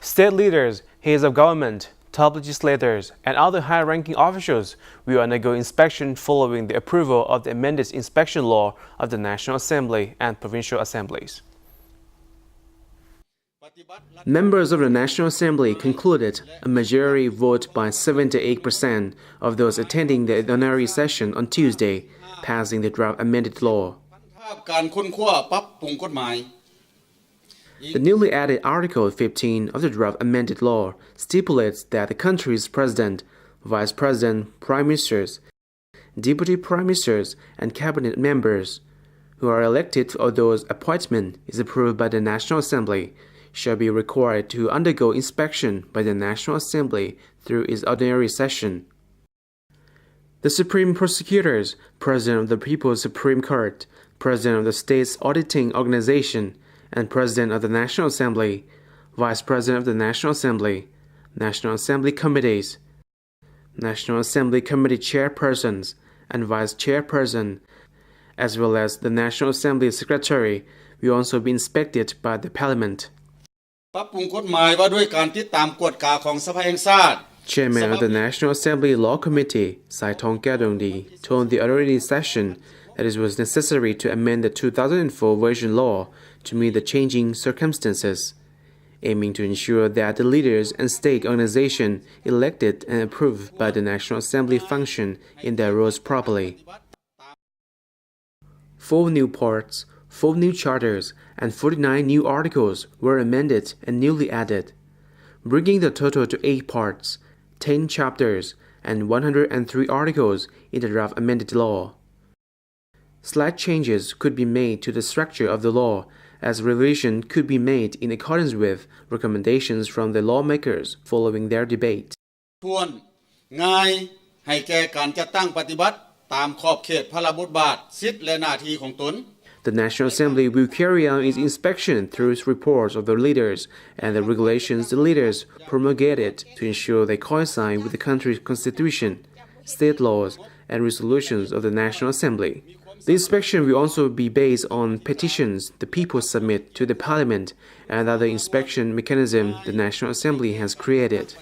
State leaders, heads of government, top legislators, and other high-ranking officials will undergo inspection following the approval of the amended inspection law of the National Assembly and Provincial Assemblies. Members of the National Assembly concluded a majority vote by 78% of those attending the ordinary session on Tuesday, passing the draft-amended law. The newly added Article 15 of the draft-amended law stipulates that the country's president, vice president, prime ministers, deputy prime ministers, and cabinet members, who are elected or those appointment is approved by the National Assembly, shall be required to undergo inspection by the National Assembly through its ordinary session. The Supreme Prosecutors, President of the People's Supreme Court, President of the State Auditing Organisation, and President of the National Assembly, Vice President of the National Assembly, National Assembly Committees, National Assembly Committee chairpersons and vice chairperson, as well as the National Assembly Secretary, will also be inspected by the Parliament. Chairman of the National Assembly Law Committee, Saitong Kyadongdi, told the ordinary session that it was necessary to amend the 2004 version law to meet the changing circumstances, aiming to ensure that the leaders and state organizations elected and approved by the National Assembly function in their roles properly. 4 new parts, 4 new charters, and 49 new articles were amended and newly added, bringing the total to 8 parts, 10 chapters, and 103 articles in the draft-amended law. Slight changes could be made to the structure of the law, as revision could be made in accordance with recommendations from the lawmakers following their debate. The National Assembly will carry out its inspection through its reports of the leaders and the regulations the leaders promulgated to ensure they coincide with the country's constitution, state laws, and resolutions of the National Assembly. The inspection will also be based on petitions the people submit to the Parliament and other inspection mechanisms the National Assembly has created.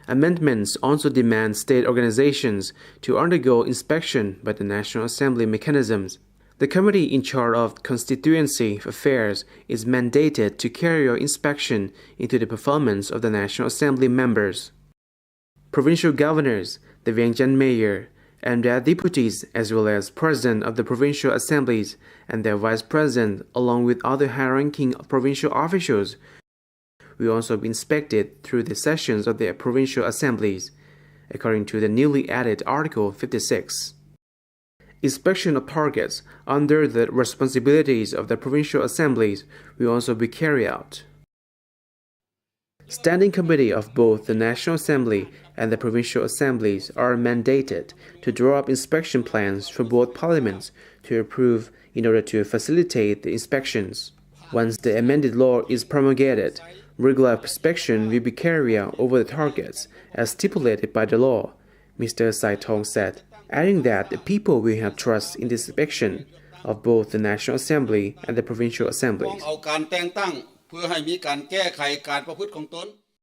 Amendments also demand state organizations to undergo inspection by the National Assembly mechanisms. The committee in charge of constituency affairs is mandated to carry out inspection into the performance of the National Assembly members. Provincial governors, the Vientiane mayor, and their deputies, as well as president of the provincial assemblies and their vice president, along with other high-ranking provincial officials, will also be inspected through the sessions of the provincial assemblies, according to the newly added Article 56. Inspection of targets under the responsibilities of the provincial assemblies will also be carried out. Standing committee of both the National Assembly and the provincial assemblies are mandated to draw up inspection plans for both parliaments to approve in order to facilitate the inspections. Once the amended law is promulgated, regular inspection will be carried out over the targets as stipulated by the law, Mr. Saitong said, adding that the people will have trust in the inspection of both the National Assembly and the provincial assemblies.